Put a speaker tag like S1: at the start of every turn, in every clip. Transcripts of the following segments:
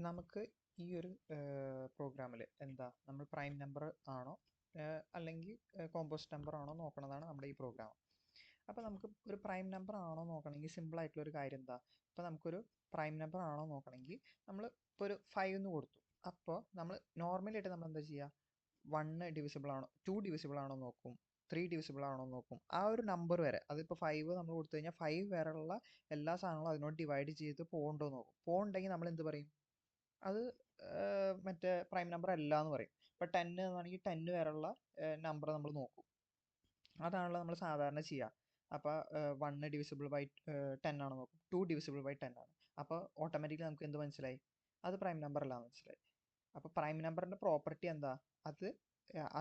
S1: നമുക്ക് ഈ ഒരു പ്രോഗ്രാമിൽ എന്താ നമ്മൾ പ്രൈം നമ്പർ ആണോ അല്ലെങ്കിൽ കോമ്പോസിറ്റ് നമ്പർ ആണോ നോക്കണതാണ് നമ്മുടെ ഈ പ്രോഗ്രാം. അപ്പോൾ നമുക്ക് ഒരു പ്രൈം നമ്പർ ആണോ നോക്കണമെങ്കിൽ സിമ്പിൾ ആയിട്ടുള്ള ഒരു കാര്യം എന്താ, ഇപ്പോൾ നമുക്കൊരു പ്രൈം നമ്പർ ആണോ നോക്കണമെങ്കിൽ നമ്മൾ ഇപ്പോൾ ഒരു 5 എന്ന് കൊടുത്തു. അപ്പോൾ നമ്മൾ നോർമലായിട്ട് നമ്മൾ എന്താ ചെയ്യുക, 1 ഡിവിസിബിൾ ആണോ 2 ഡിവിസിബിൾ ആണോ നോക്കും, 3 ഡിവിസിബിൾ ആണോ നോക്കും. ആ ഒരു നമ്പർ വരെ, അതിപ്പോൾ 5 നമ്മൾ കൊടുത്തു കഴിഞ്ഞാൽ 5 വരെയുള്ള എല്ലാ സാധനങ്ങളും അതിനോട് ഡിവൈഡ് ചെയ്ത് പോകണ്ടോ നോക്കും. പോകുന്നുണ്ടെങ്കിൽ നമ്മൾ എന്ത് പറയും, അത് മറ്റേ പ്രൈം നമ്പർ അല്ല എന്ന് പറയും. ഇപ്പോൾ 10 എന്നാണെങ്കിൽ 10 വരെയുള്ള നമ്പർ നമ്മൾ നോക്കും. അതാണല്ലോ നമ്മൾ സാധാരണ ചെയ്യുക. അപ്പോൾ 1 ഡിവിസിബിൾ ബൈ 10 ആണോ നോക്കും, 2 ഡിവിസിബിൾ ബൈ 10 ആണ്. അപ്പോൾ ഓട്ടോമാറ്റിക്കലി നമുക്ക് എന്ത് മനസ്സിലായി, അത് പ്രൈം നമ്പർ അല്ല എന്ന് മനസ്സിലായി. അപ്പോൾ പ്രൈം നമ്പറിൻ്റെ പ്രോപ്പർട്ടി എന്താ, അത്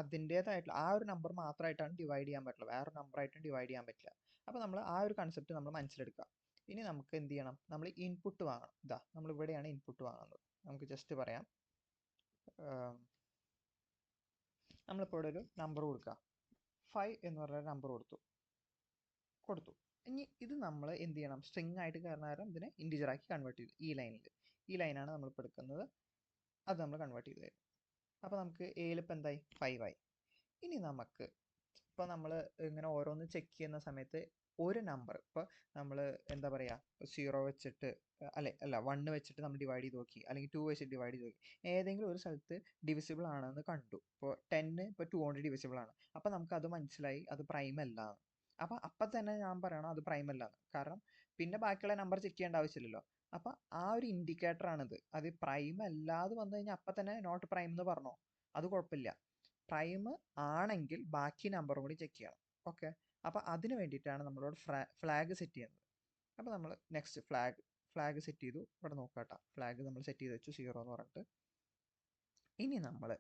S1: അതിൻ്റേതായിട്ടുള്ള ആ ഒരു നമ്പർ മാത്രമായിട്ടാണ് ഡിവൈഡ് ചെയ്യാൻ പറ്റുള്ളൂ, വേറൊരു നമ്പറായിട്ടും ഡിവൈഡ് ചെയ്യാൻ പറ്റില്ല. അപ്പോൾ നമ്മൾ ആ ഒരു കൺസെപ്റ്റ് നമ്മൾ മനസ്സിലെടുക്കുക. ഇനി നമുക്ക് എന്ത് ചെയ്യണം, നമ്മൾ ഇൻപുട്ട് വാങ്ങണം. ഇതാ നമ്മൾ ഇവിടെയാണ് ഇൻപുട്ട് വാങ്ങുന്നത്. നമുക്ക് ജസ്റ്റ് പറയാം, നമ്മളിപ്പോൾ ഇവിടെ ഒരു നമ്പർ കൊടുക്കുക, 5 എന്ന് പറഞ്ഞ നമ്പർ കൊടുത്തു. ഇനി ഇത് നമ്മൾ എന്ത് ചെയ്യണം, സ്ട്രിങ് ആയിട്ട് കാരണം ഇതിനെ ഇൻറ്റിജറാക്കി കൺവേർട്ട് ചെയ്തു. ഈ ലൈനാണ് നമ്മളിപ്പോൾ എടുക്കുന്നത്, അത് നമ്മൾ കൺവേർട്ട് ചെയ്ത് തരും. അപ്പോൾ നമുക്ക് എയിലിപ്പോൾ എന്തായി, 5 ആയി. ഇനി നമുക്ക് ഇപ്പോൾ നമ്മൾ ഇങ്ങനെ ഓരോന്ന് ചെക്ക് ചെയ്യുന്ന സമയത്ത് ഒരു നമ്പർ ഇപ്പോൾ നമ്മൾ എന്താ പറയുക, 0 വെച്ചിട്ട് അല്ല 1 വെച്ചിട്ട് നമ്മൾ ഡിവൈഡ് ചെയ്ത് നോക്കി, അല്ലെങ്കിൽ 2 വെച്ചിട്ട് ഡിവൈഡ് ചെയ്ത് നോക്കി, ഏതെങ്കിലും ഒരു സ്ഥലത്ത് ഡിവിസിബിൾ ആണെന്ന് കണ്ടു. ഇപ്പോൾ 10 ഇപ്പോൾ 2 കൊണ്ട് ഡിവിസിബിൾ ആണ്. അപ്പോൾ നമുക്ക് അത് മനസ്സിലായി അത് പ്രൈം അല്ല. അപ്പം തന്നെ ഞാൻ പറയണം അത് പ്രൈം അല്ല, കാരണം പിന്നെ ബാക്കിയുള്ള നമ്പർ ചെക്ക് ചെയ്യേണ്ട ആവശ്യമില്ലല്ലോ. അപ്പം ആ ഒരു ഇൻഡിക്കേറ്റർ ആണിത്. അത് പ്രൈം അല്ലാതെ വന്നു കഴിഞ്ഞാൽ അപ്പം തന്നെ നോട്ട് പ്രൈം എന്ന് പറഞ്ഞോ, അത് കുഴപ്പമില്ല. പ്രൈം ആണെങ്കിൽ ബാക്കി നമ്പറും കൂടി ചെക്ക് ചെയ്യണം. ഓക്കെ, അപ്പം അതിന് വേണ്ടിയിട്ടാണ് നമ്മളോട് ഫ്ലാഗ് സെറ്റ് ചെയ്യുന്നത്. അപ്പോൾ നമ്മൾ നെക്സ്റ്റ് ഫ്ലാഗ് സെറ്റ് ചെയ്തു. ഇവിടെ നോക്കാട്ടോ, ഫ്ലാഗ് നമ്മൾ സെറ്റ് ചെയ്ത് വെച്ചു 0 എന്ന് പറഞ്ഞിട്ട്. ഇനി നമ്മൾ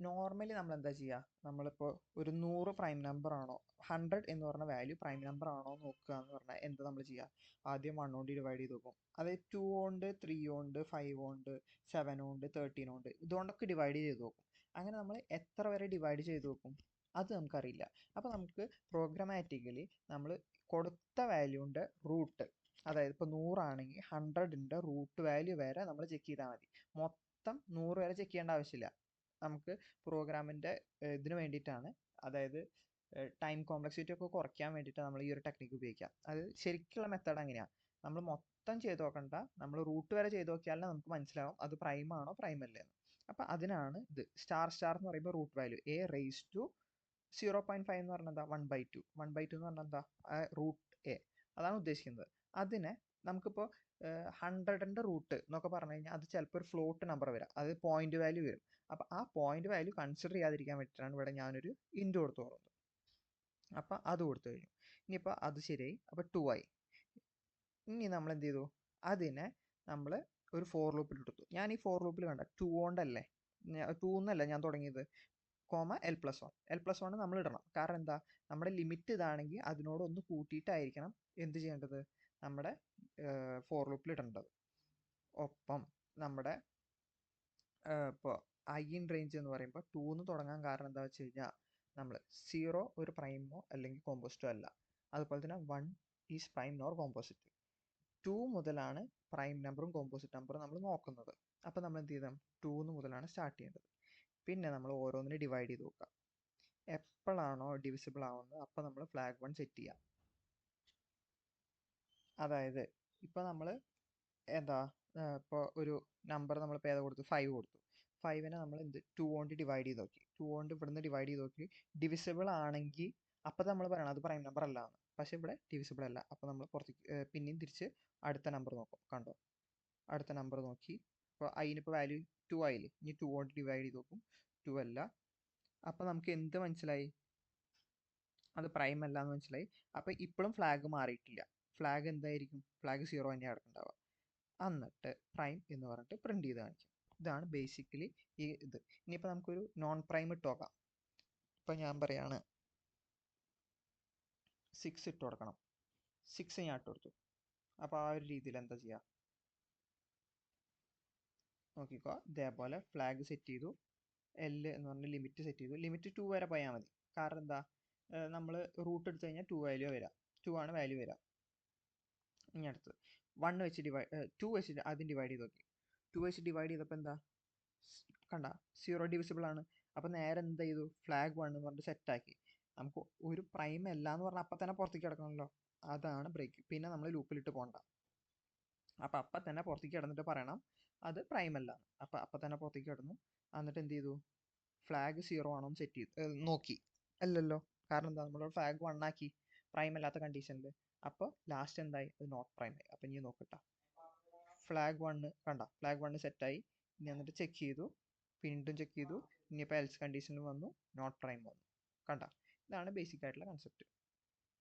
S1: നോർമലി നമ്മൾ എന്താ ചെയ്യുക, നമ്മളിപ്പോൾ ഒരു 100 പ്രൈം നമ്പർ ആണോ, 100 എന്ന് പറഞ്ഞ വാല്യൂ പ്രൈം നമ്പർ ആണോ നോക്കുക എന്ന് പറഞ്ഞാൽ എന്താ നമ്മൾ ചെയ്യുക, ആദ്യം 1 കൊണ്ട് ഡിവൈഡ് ചെയ്ത് നോക്കും. അത് 2 കൊണ്ട്, 3 കൊണ്ട്, 5 കൊണ്ട്, 7 കൊണ്ട്, 13 കൊണ്ട്, ഇതുകൊണ്ടൊക്കെ ഡിവൈഡ് ചെയ്ത് നോക്കും. അങ്ങനെ നമ്മൾ എത്ര വരെ ഡിവൈഡ് ചെയ്ത് നോക്കും അത് നമുക്കറിയില്ല. അപ്പോൾ നമുക്ക് പ്രോഗ്രാമാറ്റിക്കലി നമ്മൾ കൊടുത്ത വാല്യൂൻ്റെ റൂട്ട്, അതായത് ഇപ്പോൾ 100 ആണെങ്കിൽ 100ൻ്റെ റൂട്ട് വാല്യൂ വരെ നമ്മൾ ചെക്ക് ചെയ്താൽ മതി. മൊത്തം 100 വരെ ചെക്ക് ചെയ്യേണ്ട ആവശ്യമില്ല. നമുക്ക് പ്രോഗ്രാമിൻ്റെ ഇതിന് വേണ്ടിയിട്ടാണ്, അതായത് ടൈം കോംപ്ലക്സിറ്റി ഒക്കെ കുറയ്ക്കാൻ വേണ്ടിയിട്ട് നമ്മൾ ഈ ഒരു ടെക്നിക്ക് ഉപയോഗിക്കാം. അത് ശരിക്കുള്ള മെത്തേഡ് അങ്ങനെയാണ്. നമ്മൾ മൊത്തം ചെയ്ത് നോക്കണ്ട, നമ്മൾ റൂട്ട് വരെ ചെയ്ത് നോക്കിയാലേ നമുക്ക് മനസ്സിലാവും അത് പ്രൈം ആണോ പ്രൈം അല്ലേ എന്ന്. അപ്പം അതിനാണ് ഇത് സ്റ്റാർ എന്ന് പറയുമ്പോൾ root value a raise to 0.5 എന്ന് പറഞ്ഞാൽ എന്താ, 1/2 എന്ന് പറഞ്ഞാൽ എന്താ, റൂട്ട് a, അതാണ് ഉദ്ദേശിക്കുന്നത്. അതിനെ നമുക്കിപ്പോൾ 100ൻ്റെ റൂട്ട് എന്നൊക്കെ പറഞ്ഞു കഴിഞ്ഞാൽ അത് ചിലപ്പോൾ ഒരു ഫ്ലോട്ട് നമ്പർ വരാം, അത് പോയിന്റ് വാല്യൂ വരും. അപ്പോൾ ആ പോയിന്റ് വാല്യൂ കൺസിഡർ ചെയ്യാതിരിക്കാൻ വേണ്ടിയിട്ടാണ് ഇവിടെ ഞാനൊരു ഇൻറ്റു കൊടുത്തു പോകുന്നത്. അപ്പം അത് കൊടുത്തു കഴിഞ്ഞു. ഇനിയിപ്പോൾ അത് ശരിയായി, അപ്പോൾ 2 ആയി. ഇനി നമ്മൾ എന്ത് ചെയ്തു, അതിനെ നമ്മൾ ഒരു ഫോർ ലൂപ്പിൽ എടുത്തു. ഞാൻ ഈ ഫോർ ലൂപ്പിൽ കണ്ട 2 കൊണ്ടല്ലേ, 2 എന്നല്ല ഞാൻ തുടങ്ങിയത്, L+1 നമ്മൾ ഇടണം. കാരണം എന്താ, നമ്മുടെ ലിമിറ്റ് ഇതാണെങ്കിൽ അതിനോട് ഒന്ന് കൂട്ടിയിട്ടായിരിക്കണം എന്ത് ചെയ്യേണ്ടത്, നമ്മുടെ ഫോർ ലൂപ്പിൽ ഇടേണ്ടത്. ഒപ്പം നമ്മുടെ ഇപ്പോൾ ഐ ഇൻ റേഞ്ച് എന്ന് പറയുമ്പോൾ 2 എന്ന് തുടങ്ങാൻ കാരണം എന്താ വെച്ച് കഴിഞ്ഞാൽ, നമ്മൾ 0 ഒരു പ്രൈമോ അല്ലെങ്കിൽ കോമ്പോസിറ്റോ അല്ല, അതുപോലെ തന്നെ 1 ഈസ് പ്രൈം നോർ കോമ്പോസിറ്റ്. 2 മുതലാണ് പ്രൈം നമ്പറും കോമ്പോസിറ്റ് നമ്പറും നമ്മൾ നോക്കുന്നത്. അപ്പോൾ നമ്മൾ എന്ത് ചെയ്താൽ 2 മുതലാണ് സ്റ്റാർട്ട് ചെയ്യേണ്ടത്. പിന്നെ നമ്മൾ ഓരോന്നിനെ ഡിവൈഡ് ചെയ്ത് നോക്കുക. എപ്പോഴാണോ ഡിവിസിബിൾ ആവുന്നത് അപ്പോൾ നമ്മൾ ഫ്ലാഗ് 1 സെറ്റ് ചെയ്യാം. അതായത് ഇപ്പോൾ നമ്മൾ എന്താ, ഇപ്പോൾ ഒരു നമ്പർ നമ്മളിപ്പോൾ ഏതാ കൊടുത്തു, 5 കൊടുത്തു. 5നെ നമ്മൾ എന്ത് 2 കൊണ്ട് ഡിവൈഡ് ചെയ്ത് നോക്കി, 2 കൊണ്ട് ഇവിടുന്ന് ഡിവൈഡ് ചെയ്ത് നോക്കി, ഡിവിസിബിൾ ആണെങ്കിൽ അപ്പോൾ നമ്മൾ പറയണം അത് പ്രൈം നമ്പർ അല്ല എന്ന്. പക്ഷേ ഇവിടെ ഡിവിസിബിൾ അല്ല. അപ്പോൾ നമ്മൾ പുറത്തേക്ക് പിന്നെയും തിരിച്ച് അടുത്ത നമ്പർ നോക്കും. കണ്ടോ, അടുത്ത നമ്പർ നോക്കി, ഇപ്പോൾ അതിനിപ്പോൾ വാല്യൂ 2 ആയില്ലേ, ഇനി 2 കൊണ്ട് ഡിവൈഡ് ചെയ്ത് നോക്കും, 2 അല്ല. അപ്പോൾ നമുക്ക് എന്ത് മനസ്സിലായി, അത് പ്രൈം അല്ല എന്ന് മനസ്സിലായി. അപ്പോൾ ഇപ്പോഴും ഫ്ലാഗ് മാറിയിട്ടില്ല. ഫ്ലാഗ് എന്തായിരിക്കും, ഫ്ലാഗ് 0 തന്നെയാണ് കിടക്കുന്നുണ്ടാവുക. എന്നിട്ട് പ്രൈം എന്ന് പറഞ്ഞിട്ട് പ്രിന്റ് ചെയ്ത് കാണിക്കും. ഇതാണ് ബേസിക്കലി ഈ ഇത്. ഇനിയിപ്പോൾ നമുക്കൊരു നോൺ പ്രൈം ഇട്ട് നോക്കാം. ഇപ്പം ഞാൻ പറയാണ് 6 ഇട്ട് കൊടുക്കണം, 6 ഞാൻ ഇട്ട് കൊടുത്തു. അപ്പോൾ ആ ഒരു രീതിയിൽ എന്താ ചെയ്യുക നോക്കിക്കോ. ഇതേപോലെ ഫ്ലാഗ് സെറ്റ് ചെയ്തു, L എന്ന് പറഞ്ഞ ലിമിറ്റ് സെറ്റ് ചെയ്തു. ലിമിറ്റ് 2 വരെ പോയാൽ മതി. കാരണം എന്താ, നമ്മൾ റൂട്ട് എടുത്തു കഴിഞ്ഞാൽ 2 വാല്യൂ വരാം, 2 ആണ് വാല്യൂ വരാം. ഇനി അടുത്ത് 1 വെച്ച് 2 വെച്ചിട്ട് ആദ്യം ഡിവൈഡ് ചെയ്ത് നോക്കി, 2 വെച്ച് ഡിവൈഡ് ചെയ്തപ്പോൾ എന്താ കണ്ട 0 ഡിവിസിബിൾ ആണ്. അപ്പോൾ നേരെ എന്ത് ചെയ്തു, ഫ്ലാഗ് 1 എന്ന് പറഞ്ഞിട്ട് സെറ്റാക്കി. നമുക്ക് ഒരു പ്രൈം അല്ല എന്ന് പറഞ്ഞാൽ അപ്പം തന്നെ പുറത്തേക്ക് കിടക്കണമല്ലോ, അതാണ് ബ്രേക്ക്. പിന്നെ നമ്മൾ ലൂപ്പിലിട്ട് പോകണ്ട. അപ്പം തന്നെ പുറത്തേക്ക് കിടന്നിട്ട് പറയണം അത് പ്രൈം അല്ല. അപ്പം തന്നെ പുറത്തേക്ക് കിടന്നു. എന്നിട്ട് എന്ത് ചെയ്തു, ഫ്ലാഗ് 0 ആണോ എന്ന് സെറ്റ് ചെയ്തു, നോക്കി. അല്ലല്ലോ, കാരണം എന്താ, നമ്മൾ ഫ്ലാഗ് 1 ആക്കി പ്രൈം അല്ലാത്ത കണ്ടീഷനിൽ. അപ്പോൾ ലാസ്റ്റ് എന്തായി, അത് നോട്ട് പ്രൈം ആയി. അപ്പം ഇനി നോക്കട്ടെ, ഫ്ലാഗ് 1 കണ്ട, ഫ്ലാഗ് 1 സെറ്റായി. ഇനി എന്നിട്ട് ചെക്ക് ചെയ്തു, വീണ്ടും ചെക്ക് ചെയ്തു. ഇനിയിപ്പോൾ എൽസ് കണ്ടീഷനിൽ വന്നു, നോട്ട് പ്രൈം വന്നു. കണ്ട, ഇതാണ് ബേസിക് ആയിട്ടുള്ള കൺസെപ്റ്റ്.